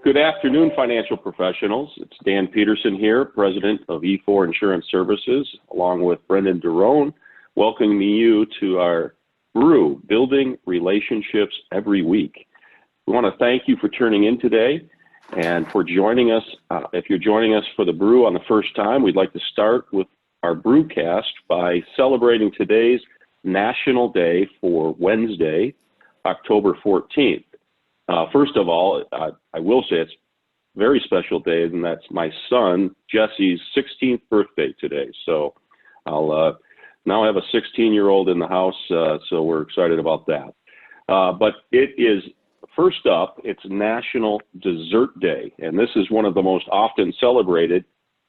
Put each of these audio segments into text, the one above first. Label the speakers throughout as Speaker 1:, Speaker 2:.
Speaker 1: Good afternoon, financial professionals. It's Dan Peterson here, President of E4 Insurance Services, along with Brendan Derone, welcoming you to our brew, Building Relationships Every Week. We want to thank you for tuning in today and for joining us. If you're joining us for the brew on the first time, we'd like to start with our brewcast by celebrating today's National Day for Wednesday, October 14th. First of all, I will say it's a very special day, and that's my son, Jesse's 16th birthday today. So I'll now have a 16-year-old in the house, so we're excited about that. But it is, first up, it's National Dessert Day, and this is one of the most often celebrated.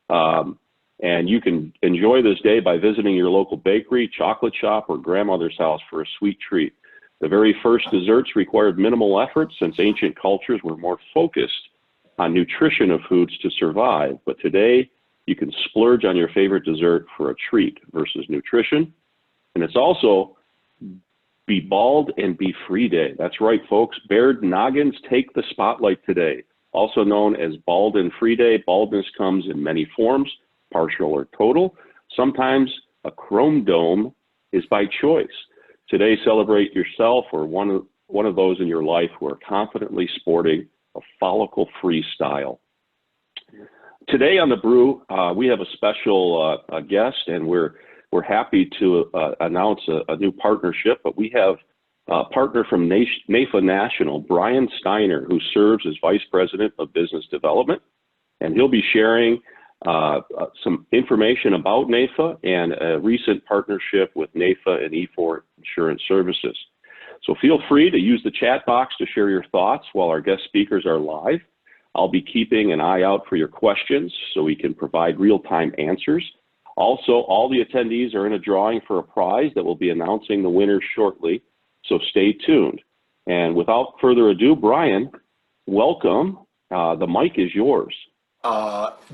Speaker 1: And you can enjoy this day by visiting your local bakery, chocolate shop, or grandmother's house for a sweet treat. The very first desserts required minimal effort since ancient cultures were more focused on nutrition of foods to survive. But today, you can splurge on your favorite dessert for a treat versus nutrition. And it's also Be Bald and Be Free Day. That's right, folks. Bared noggins take the spotlight today. Also known as Bald and Free Day, baldness comes in many forms, partial or total. Sometimes a chrome dome is by choice. Today, celebrate yourself or one of those in your life who are confidently sporting a follicle-free style. Today on the brew, we have a special guest, and we're happy to announce a new partnership. But we have a partner from NAIFA National, Brian Steiner, who serves as Vice President of Business Development, and he'll be sharing some information about NAIFA and a recent partnership with NAIFA and E4 Insurance Services. So feel free to use the chat box to share your thoughts while our guest speakers are live. I'll be keeping an eye out for your questions so we can provide real-time answers. Also, all the attendees are in a drawing for a prize that we'll be announcing the winners shortly, so stay tuned. And without further ado, Brian, welcome. The mic is yours.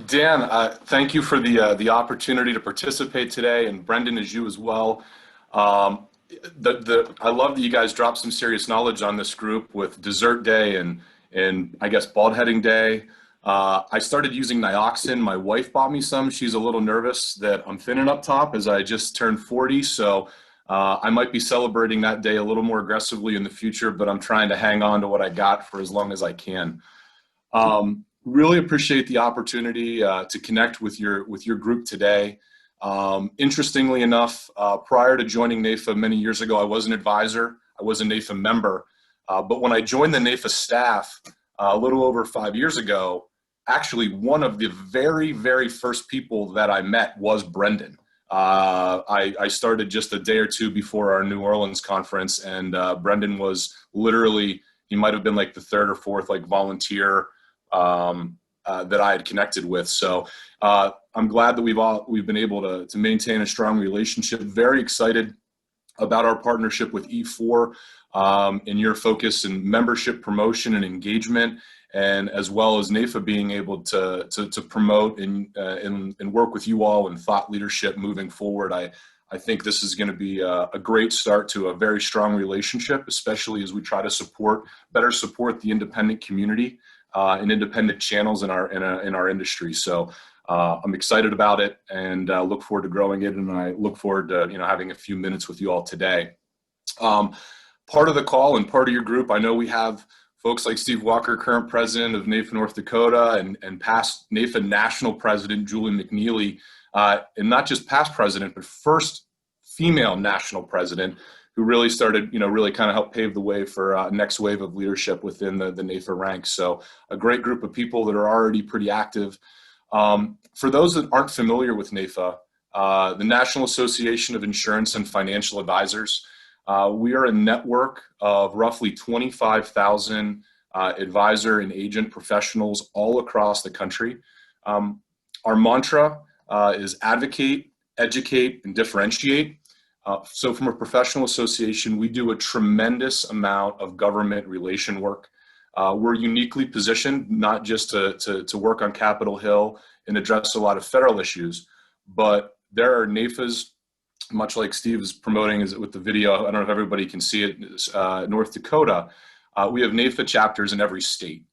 Speaker 2: Dan, thank you for the opportunity to participate today, and Brendan, as you as well. I love that you guys dropped some serious knowledge on this group with Dessert Day and I guess Bald Heading Day. I started using Nioxin. My wife bought me some. She's a little nervous that I'm thinning up top as I just turned 40, so I might be celebrating that day a little more aggressively in the future, but I'm trying to hang on to what I got for as long as I can. Really appreciate the opportunity to connect with your group today. Interestingly enough, prior to joining NAIFA many years ago, I was an advisor. I was a NAIFA member. But when I joined the NAIFA staff a little over 5 years ago, actually one of the very, very first people that I met was Brendan. I started just a day or two before our New Orleans conference, and Brendan was literally, he might have been like the third or fourth volunteer that I had connected with. So I'm glad that we've been able to maintain a strong relationship. Very excited about our partnership with E4 and your focus in membership promotion and engagement, and as well as NAIFA being able to promote and work with you all in thought leadership moving forward. I think this is going to be a great start to a very strong relationship, especially as we try to better support the independent community and independent channels in our industry. So I'm excited about it, and look forward to growing it, and I look forward to having a few minutes with you all today. Part of the call and part of your group, I know we have folks like Steve Walker, current president of NAIFA North Dakota, and past NAIFA national president Julie McNeely, and not just past president, but first female national president, who really started, really kind of helped pave the way for a next wave of leadership within the NAIFA ranks. So a great group of people that are already pretty active. For those that aren't familiar with NAIFA, the National Association of Insurance and Financial Advisors, we are a network of roughly 25,000 advisor and agent professionals all across the country. Our mantra is advocate, educate, and differentiate. So from a professional association, we do a tremendous amount of government relation work. We're uniquely positioned not just to work on Capitol Hill and address a lot of federal issues, but there are NAIFAs, much like Steve is promoting with the video. I don't know if everybody can see it, North Dakota. We have NAIFA chapters in every state.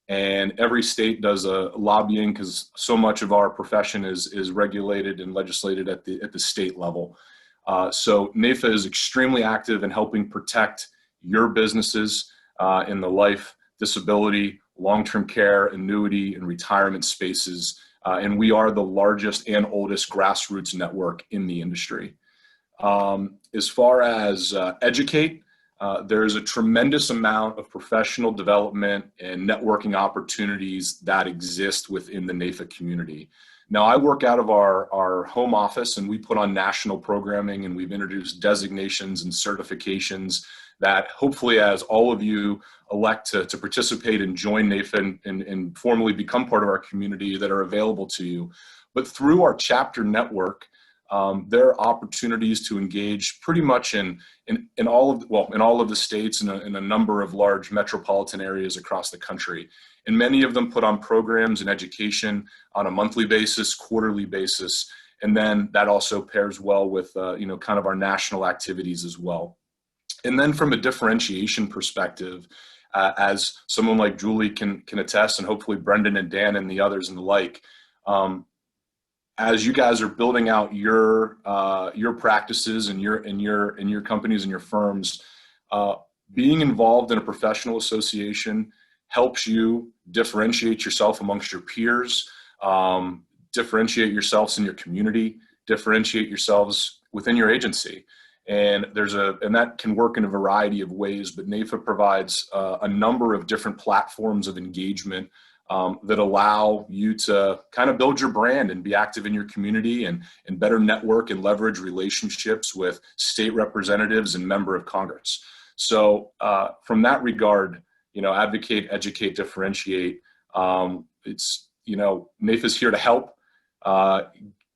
Speaker 2: And every state does a lobbying because so much of our profession is regulated and legislated at the state level. So NAIFA is extremely active in helping protect your businesses in the life, disability, long-term care, annuity, and retirement spaces. And we are the largest and oldest grassroots network in the industry. As far as educate, there is a tremendous amount of professional development and networking opportunities that exist within the NAIFA community. Now, I work out of our home office, and we put on national programming, and we've introduced designations and certifications that hopefully, as all of you elect to participate and join NAIFA and formally become part of our community, that are available to you. But through our chapter network, there are opportunities to engage pretty much in all of the states and in a number of large metropolitan areas across the country. And many of them put on programs and education on a monthly basis, quarterly basis, and then that also pairs well with kind of our national activities as well. And then from a differentiation perspective, as someone like Julie can attest, and hopefully Brendan and Dan and the others and the like, as you guys are building out your practices and your companies and your firms, being involved in a professional association helps you differentiate yourself amongst your peers, differentiate yourselves in your community, differentiate yourselves within your agency. And that can work in a variety of ways, but NAIFA provides a number of different platforms of engagement that allow you to kind of build your brand and be active in your community and better network and leverage relationships with state representatives and member of Congress. So from that regard, advocate, educate, differentiate. It's, NAIFA's here to help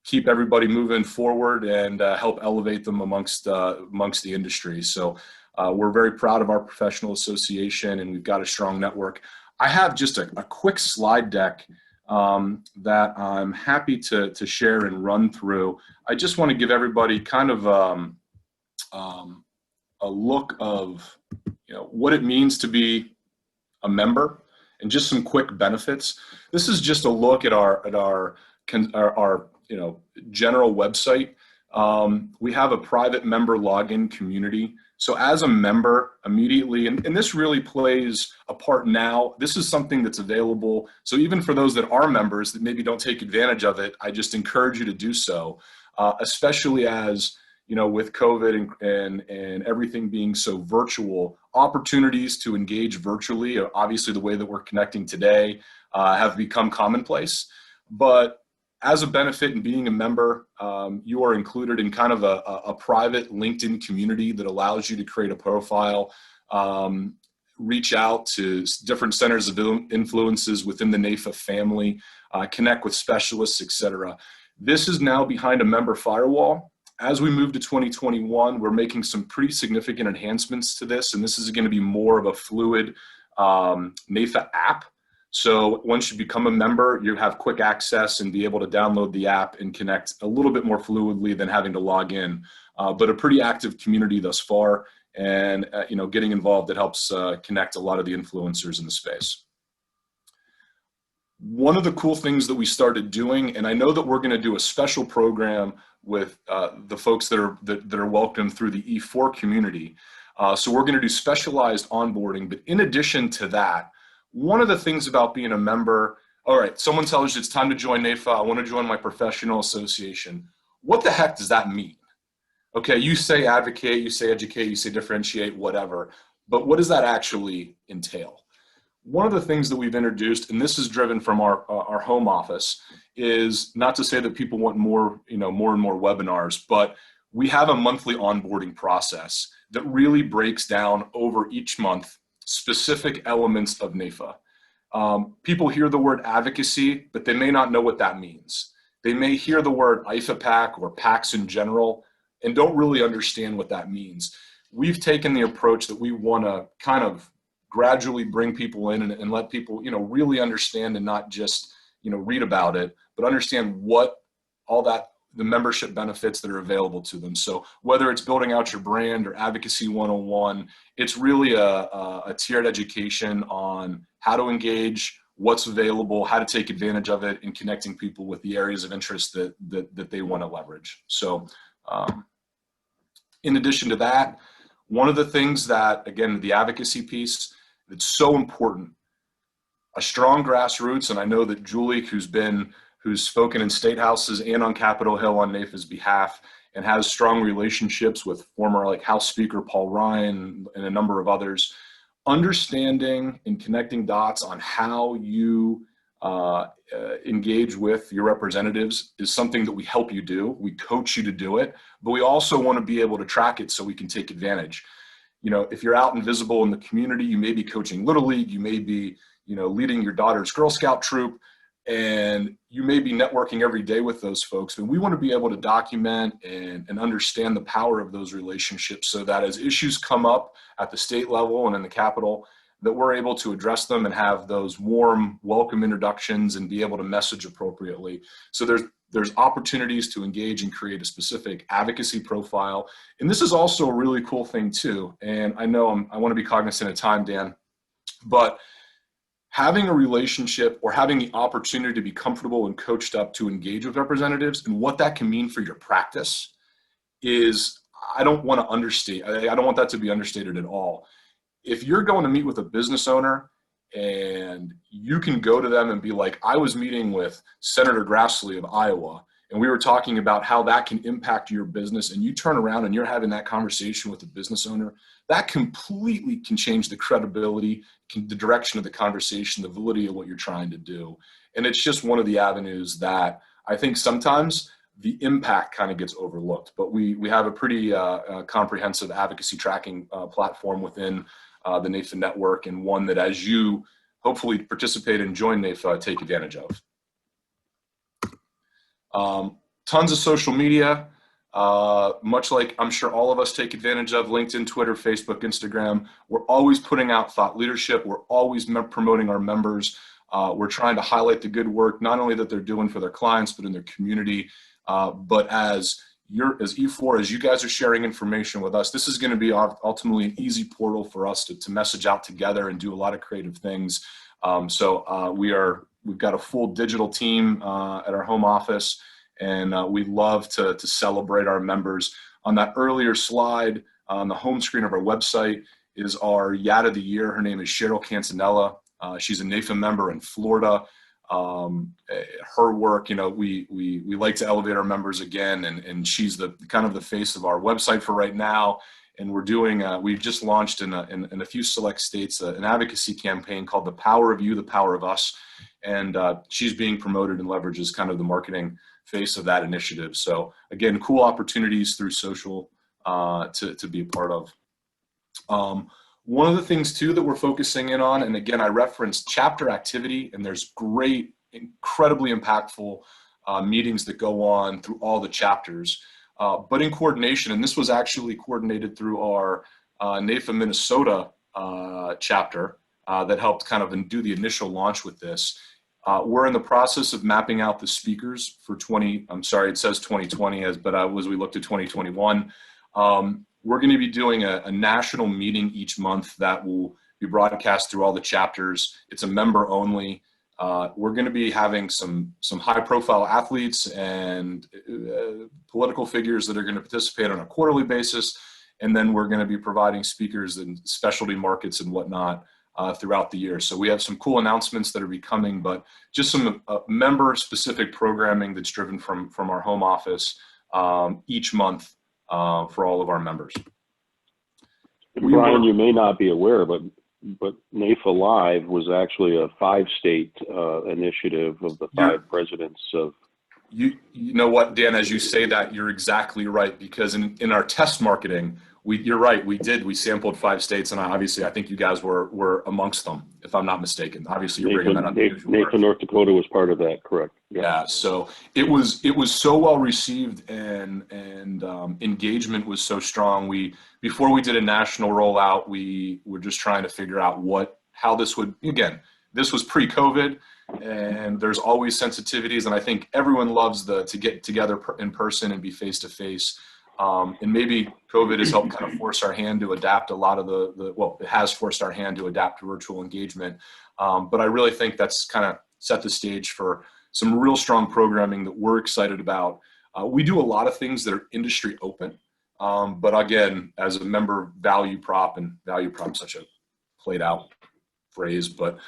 Speaker 2: keep everybody moving forward and help elevate them amongst the industry. So we're very proud of our professional association, and we've got a strong network. I have just a quick slide deck that I'm happy to share and run through. I just want to give everybody kind of a look of what it means to be a member and just some quick benefits. This is just a look at our general website. We have a private member login community. So as a member immediately, and this really plays a part now, this is something that's available. So even for those that are members that maybe don't take advantage of it, I just encourage you to do so, especially as, with COVID and everything being so virtual, opportunities to engage virtually, obviously the way that we're connecting today, have become commonplace. But as a benefit in being a member, you are included in kind of a private LinkedIn community that allows you to create a profile, reach out to different centers of influences within the NAIFA family, connect with specialists, etc. This is now behind a member firewall. As we move to 2021, we're making some pretty significant enhancements to this, and this is going to be more of a fluid NAIFA app. So once you become a member, you have quick access and be able to download the app and connect a little bit more fluidly than having to log in. But a pretty active community thus far, and getting involved, it helps connect a lot of the influencers in the space. One of the cool things that we started doing, and I know that we're going to do a special program with the folks that are welcomed through the E4 community. So we're going to do specialized onboarding, but in addition to that, one of the things about being a member, all right, someone tells you it's time to join NAIFA, I want to join my professional association. What the heck does that mean? Okay, you say advocate, you say educate, you say differentiate, whatever, but what does that actually entail? One of the things that we've introduced, and this is driven from our home office, is not to say that people want more and more webinars, but we have a monthly onboarding process that really breaks down over each month specific elements of NAIFA. People hear the word advocacy, but they may not know what that means. They may hear the word IFA PAC or PACs in general and don't really understand what that means. We've taken the approach that we want to kind of gradually bring people in and let people, really understand and not just, read about it, but understand what all that, the membership benefits that are available to them. So whether it's building out your brand or advocacy 101, it's really a tiered education on how to engage, what's available, how to take advantage of it, and connecting people with the areas of interest that they want to leverage. So in addition to that, one of the things that, again, the advocacy piece, that's so important, a strong grassroots, and I know that Julie, who's spoken in state houses and on Capitol Hill on NAIFA's behalf, and has strong relationships with former like House Speaker Paul Ryan and a number of others, understanding and connecting dots on how you engage with your representatives is something that we help you do. We coach you to do it, but we also want to be able to track it so we can take advantage. You know, if you're out and visible in the community, you may be coaching Little League, you may be, you know, leading your daughter's Girl Scout troop, and you may be networking every day with those folks. And we want to be able to document and understand the power of those relationships so that as issues come up at the state level and in the Capitol, that we're able to address them and have those warm, welcome introductions and be able to message appropriately. So there's opportunities to engage and create a specific advocacy profile. And this is also a really cool thing too. And I know I want to be cognizant of time, Dan, but having a relationship or having the opportunity to be comfortable and coached up to engage with representatives and what that can mean for your practice is, I don't want that to be understated at all. If you're going to meet with a business owner and you can go to them and be like, I was meeting with Senator Grassley of Iowa, and we were talking about how that can impact your business, and you turn around and you're having that conversation with the business owner, that completely can change the credibility, the direction of the conversation, the validity of what you're trying to do. And it's just one of the avenues that I think sometimes the impact kind of gets overlooked. But we have a pretty comprehensive advocacy tracking platform within the NAIFA network, and one that, as you hopefully participate and join NAIFA, take advantage of. Tons of social media, much like I'm sure all of us take advantage of: LinkedIn, Twitter, Facebook, Instagram. We're always putting out thought leadership. We're always promoting our members. We're trying to highlight the good work, not only that they're doing for their clients, but in their community. But as E4, as you guys are sharing information with us, this is going to be ultimately an easy portal for us to message out together and do a lot of creative things. We've got a full digital team at our home office, and we love to celebrate our members. On that earlier slide, on the home screen of our website, is our YAD of the Year. Her name is Cheryl Cantanella. She's a NAIFA member in Florida. Her work, you know, we like to elevate our members again, and she's the kind of the face of our website for right now. And we're doing, we've just launched in a few select states an advocacy campaign called The Power of You, The Power of Us. And she's being promoted and leverages kind of the marketing face of that initiative. So again, cool opportunities through social to be a part of. One of the things too that we're focusing in on, and again, I referenced chapter activity, and there's great, incredibly impactful meetings that go on through all the chapters, but in coordination, and this was actually coordinated through our NAIFA Minnesota chapter that helped kind of do the initial launch with this. We're in the process of mapping out the speakers for it says 2020, but as we looked at 2021, we're going to be doing a national meeting each month that will be broadcast through all the chapters. It's a member only. We're going to be having some high profile athletes and political figures that are going to participate on a quarterly basis. And then we're going to be providing speakers in specialty markets and whatnot throughout the year. So we have some cool announcements that are becoming, but just some member specific programming that's driven from our home office each month for all of our members.
Speaker 1: Brian, you may not be aware, but NAIFA Live was actually a 5-state initiative of the 5 presidents of.
Speaker 2: You know what, Dan, as you say that, you're exactly right, because in our test marketing, you're right, we sampled 5 states, and obviously I think you guys were amongst them, if I'm not mistaken. Obviously you're bringing that up.
Speaker 1: NAIFA North Dakota was part of that, correct?
Speaker 2: Yeah, so it was so well received, and engagement was so strong. Before we did a national rollout, we were just trying to figure out how this would, again, this was pre-COVID, and there's always sensitivities, and I think everyone loves to get together in person and be face-to-face. And maybe COVID has helped kind of force our hand to adapt a lot of well, it has forced our hand to adapt to virtual engagement. But I really think that's kind of set the stage for some real strong programming that we're excited about. We do a lot of things that are industry open. But again, as a member value prop, and value prop, such a played out phrase, but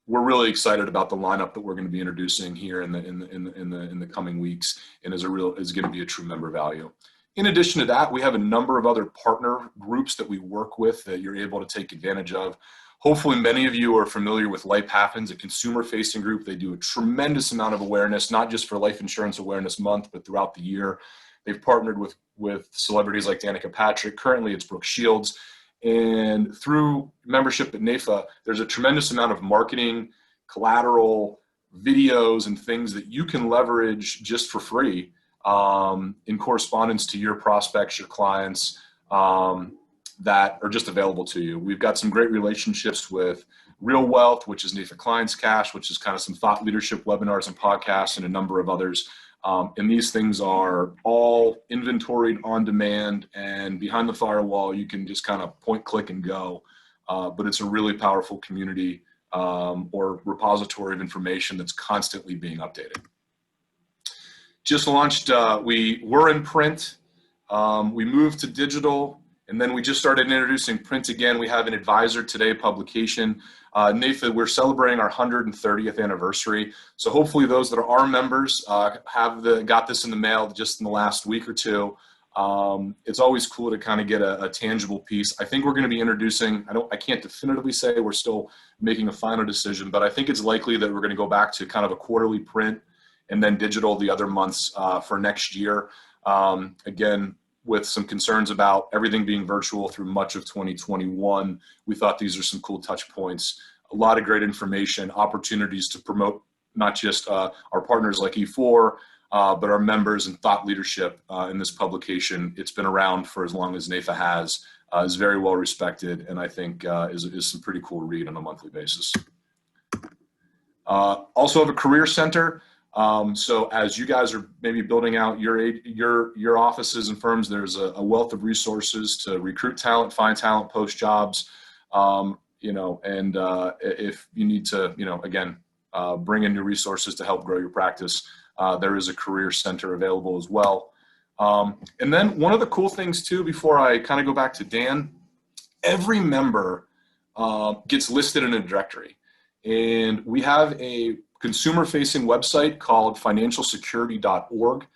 Speaker 2: we're really excited about the lineup that we're going to be introducing here in the coming weeks, and is going to be a true member value. In addition to that, we have a number of other partner groups that we work with that you're able to take advantage of. Hopefully many of you are familiar with Life Happens, a consumer-facing group. They do a tremendous amount of awareness, not just for Life Insurance Awareness Month, but throughout the year. They've partnered with celebrities like Danica Patrick. Currently, it's Brooke Shields. And through membership at NAIFA, there's a tremendous amount of marketing, collateral, videos, and things that you can leverage just for free in correspondence to your prospects, your clients, that are just available to you. We've got some great relationships with Real Wealth, which is NAIFA Clients Cash, which is kind of some thought leadership webinars and podcasts, and a number of others. And these things are all inventoried on demand, and behind the firewall, you can just kind of point, click, and go. But it's a really powerful community or repository of information that's constantly being updated. Just launched, we were in print, we moved to digital, and then we just started introducing print again. We have an Advisor Today publication. NAIFA, we're celebrating our 130th anniversary. So hopefully those that are members have got this in the mail just in the last week or two. It's always cool to kind of get a tangible piece. I think we're going to be introducing, I can't definitively say, we're still making a final decision, but I think it's likely that we're going to go back to kind of a quarterly print and then digital the other months for next year. Again, with some concerns about everything being virtual through much of 2021, we thought these are some cool touch points, a lot of great information, opportunities to promote not just our partners like E4, but our members and thought leadership in this publication. It's been around for as long as NAIFA has, is very well respected, and I think is some pretty cool read on a monthly basis. Also have a career center. So as you guys are maybe building out your offices and firms, there's a wealth of resources to recruit talent, find talent, post jobs, you know, and if you need to, you know, again, bring in new resources to help grow your practice, there is a career center available as well. And then one of the cool things too, before I kind of go back to Dan, every member gets listed in a directory, and we have a consumer-facing website called financialsecurity.org.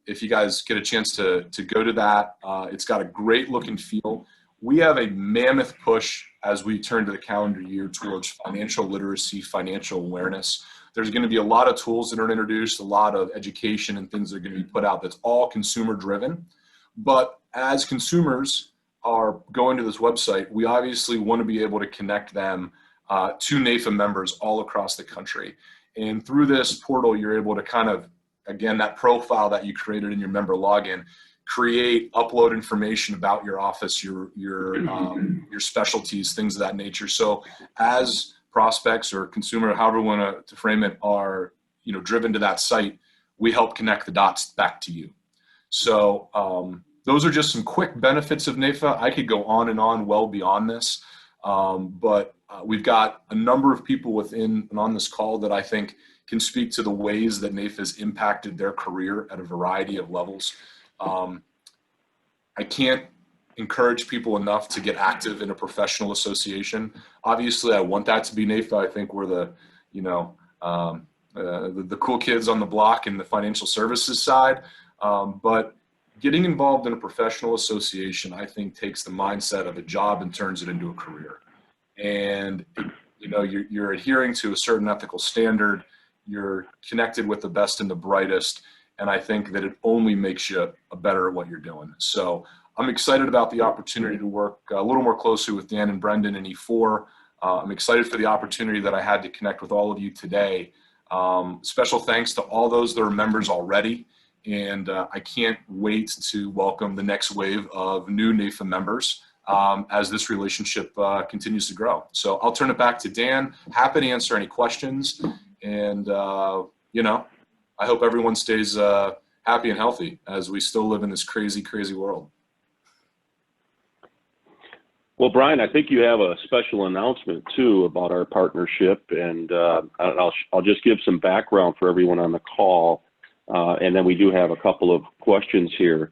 Speaker 2: If you guys get a chance to go to that, it's got a great look and feel. We have a mammoth push as we turn to the calendar year towards financial literacy, financial awareness. There's going to be a lot of tools that are introduced, a lot of education and things that are going to be put out that's all consumer-driven. But as consumers are going to this website, we obviously want to be able to connect them to NAIFA members all across the country. And through this portal, you're able to kind of, again, that profile that you created in your member login, create, upload information about your office, your specialties, things of that nature. So as prospects or consumer, however we want to frame it, are, you know, driven to that site, we help connect the dots back to you. So those are just some quick benefits of NAIFA. I could go on and on well beyond this, but we've got a number of people within and on this call that I think can speak to the ways that NAIFA has impacted their career at a variety of levels. I can't encourage people enough to get active in a professional association. Obviously, I want that to be NAIFA. I think we're the, you know, the cool kids on the block in the financial services side. But getting involved in a professional association, I think, takes the mindset of a job and turns it into a career. And, you know, you're adhering to a certain ethical standard, you're connected with the best and the brightest, and I think that it only makes you better at what you're doing. So I'm excited about the opportunity to work a little more closely with Dan and Brendan and E4. I'm excited for the opportunity that I had to connect with all of you today. Special thanks to all those that are members already, and I can't wait to welcome the next wave of new NAIFA members as this relationship continues to grow. So I'll turn it back to Dan. Happy to answer any questions. And, you know, I hope everyone stays happy and healthy as we still live in this crazy, crazy world.
Speaker 1: Well, Brian, I think you have a special announcement too about our partnership, and I'll just give some background for everyone on the call, and then we do have a couple of questions here.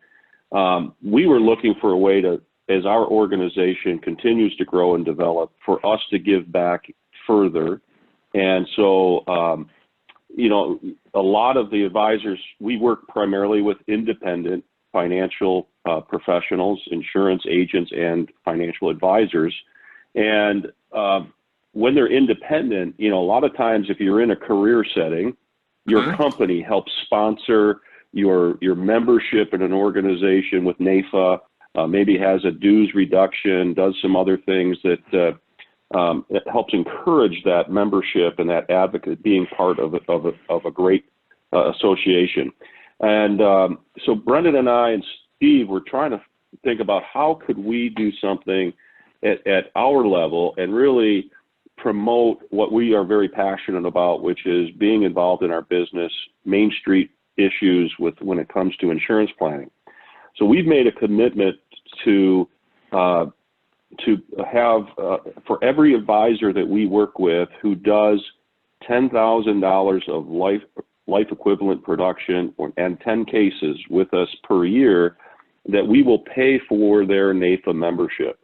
Speaker 1: We were looking for a way to, as our organization continues to grow and develop, for us to give back further, and so you know, a lot of the advisors, we work primarily with independent financial professionals, insurance agents, and financial advisors. And when they're independent, you know, a lot of times if you're in a career setting, your company helps sponsor your membership in an organization with NAIFA, maybe has a dues reduction, does some other things that it helps encourage that membership and that advocate being part of a great association. And so Brendan and I and Steve were trying to think about how could we do something at our level and really promote what we are very passionate about, which is being involved in our business, Main Street issues when it comes to insurance planning. So we've made a commitment to have for every advisor that we work with who does $10,000 of life equivalent production and 10 cases with us per year, that we will pay for their NAIFA membership.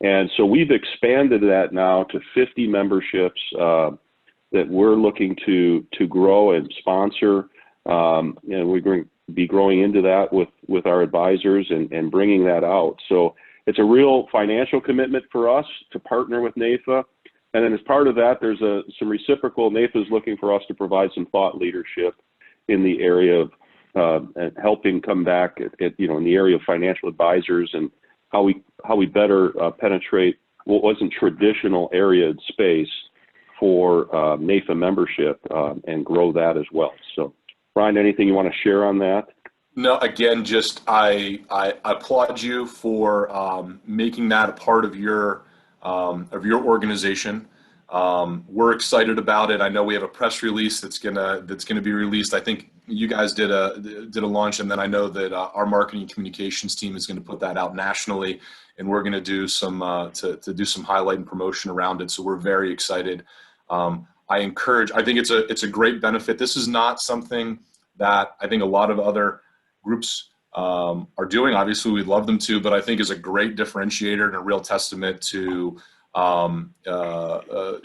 Speaker 1: And so we've expanded that now to 50 memberships that we're looking to grow and sponsor. And we're going to be growing into that with our advisors and bringing that out. So it's a real financial commitment for us to partner with NAIFA. And then as part of that, there's some reciprocal. NAIFA is looking for us to provide some thought leadership in the area of helping come back you know, in the area of financial advisors and how we better penetrate what wasn't traditional area and space for NAIFA membership and grow that as well. So, Brian, anything you want to share on that?
Speaker 2: No, again, just I applaud you for making that a part of your organization. We're excited about it. I know we have a press release that's gonna be released. I think you guys did a launch, and then I know that our marketing communications team is going to put that out nationally, and we're going to do some to do some highlight and promotion around it. So we're very excited. I think it's a great benefit. This is not something that I think a lot of other groups are doing. Obviously, we'd love them to, but I think is a great differentiator and a real testament to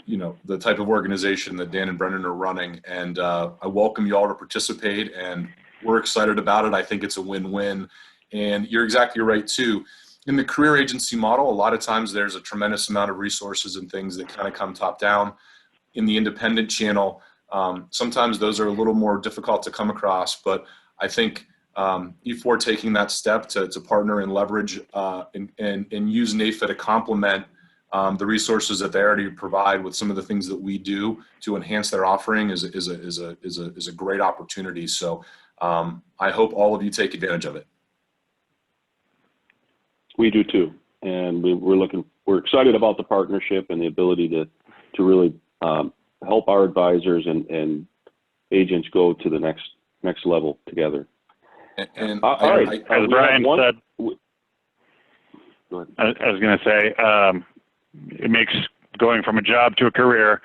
Speaker 2: you know, the type of organization that Dan and Brendan are running. And I welcome you all to participate, and we're excited about it. I think it's a win-win. And you're exactly right too. In the career agency model, a lot of times there's a tremendous amount of resources and things that kind of come top down. In the independent channel, sometimes those are a little more difficult to come across, but I think E4 taking that step to partner and leverage and use NAIFA to complement the resources that they already provide with some of the things that we do to enhance their offering is a great opportunity. So I hope all of you take advantage of it.
Speaker 1: We do too, and we're excited about the partnership and the ability to really help our advisors and agents go to the next level together.
Speaker 2: And
Speaker 1: all right,
Speaker 3: as Brian said,
Speaker 1: go ahead.
Speaker 3: I was going to say, it makes going from a job to a career,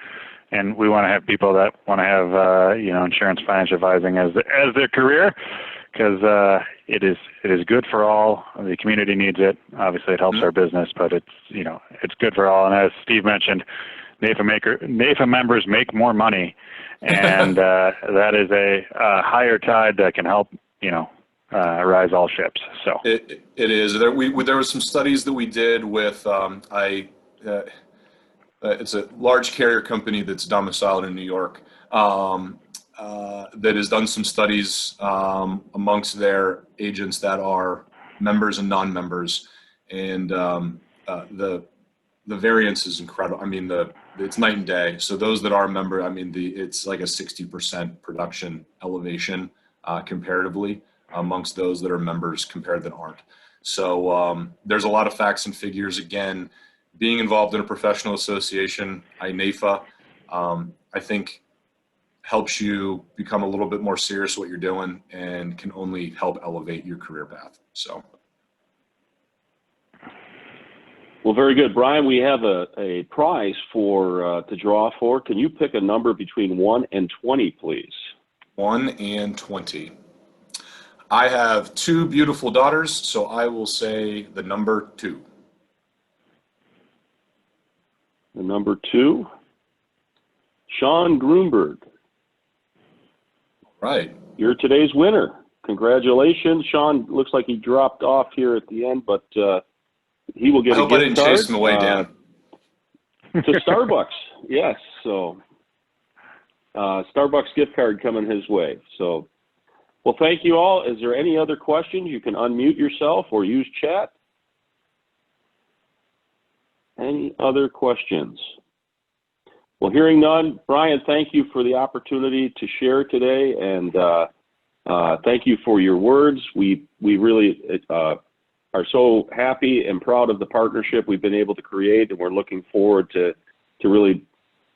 Speaker 3: and we want to have people that want to have you know, insurance financial advising as their career, because it is good for all. The community needs it. Obviously, it helps our business, but it's, you know, it's good for all. And as Steve mentioned, NAIFA members make more money, and that is a higher tide that can help, you know, rise all ships. So
Speaker 2: it is. There were some studies that we did with it's a large carrier company that's domiciled in New York that has done some studies amongst their agents that are members and non-members, and the variance is incredible. I mean, it's night and day. So those that are a member, I mean, it's like a 60% production elevation comparatively amongst those that are members compared that aren't. So there's a lot of facts and figures. Again, being involved in a professional association, NAIFA, I think helps you become a little bit more serious what you're doing and can only help elevate your career path. So.
Speaker 1: Well, very good. Brian, we have a prize for to draw for. Can you pick a number between 1 and 20, please?
Speaker 2: 1 and 20. I have 2 beautiful daughters, so I will say the number 2.
Speaker 1: The number 2, Sean Grunberg.
Speaker 2: Right.
Speaker 1: You're today's winner. Congratulations. Sean looks like he dropped off here at the end, but he will get
Speaker 2: I hope I didn't chase him away, Dan.
Speaker 1: To Starbucks. Yes. So Starbucks gift card coming his way. So, well, thank you all. Is there any other questions? You can unmute yourself or use chat. Any other questions? Well, hearing none, Brian, thank you for the opportunity to share today, and thank you for your words. We really are so happy and proud of the partnership we've been able to create, and we're looking forward to really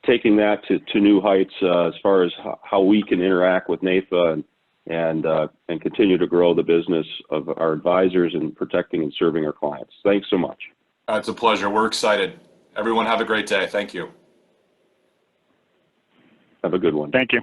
Speaker 1: taking that to new heights as far as how we can interact with NAIFA and continue to grow the business of our advisors and protecting and serving our clients. Thanks so much.
Speaker 2: It's a pleasure. We're excited. Everyone have a great day. Thank you.
Speaker 1: Have a good one.
Speaker 3: Thank you.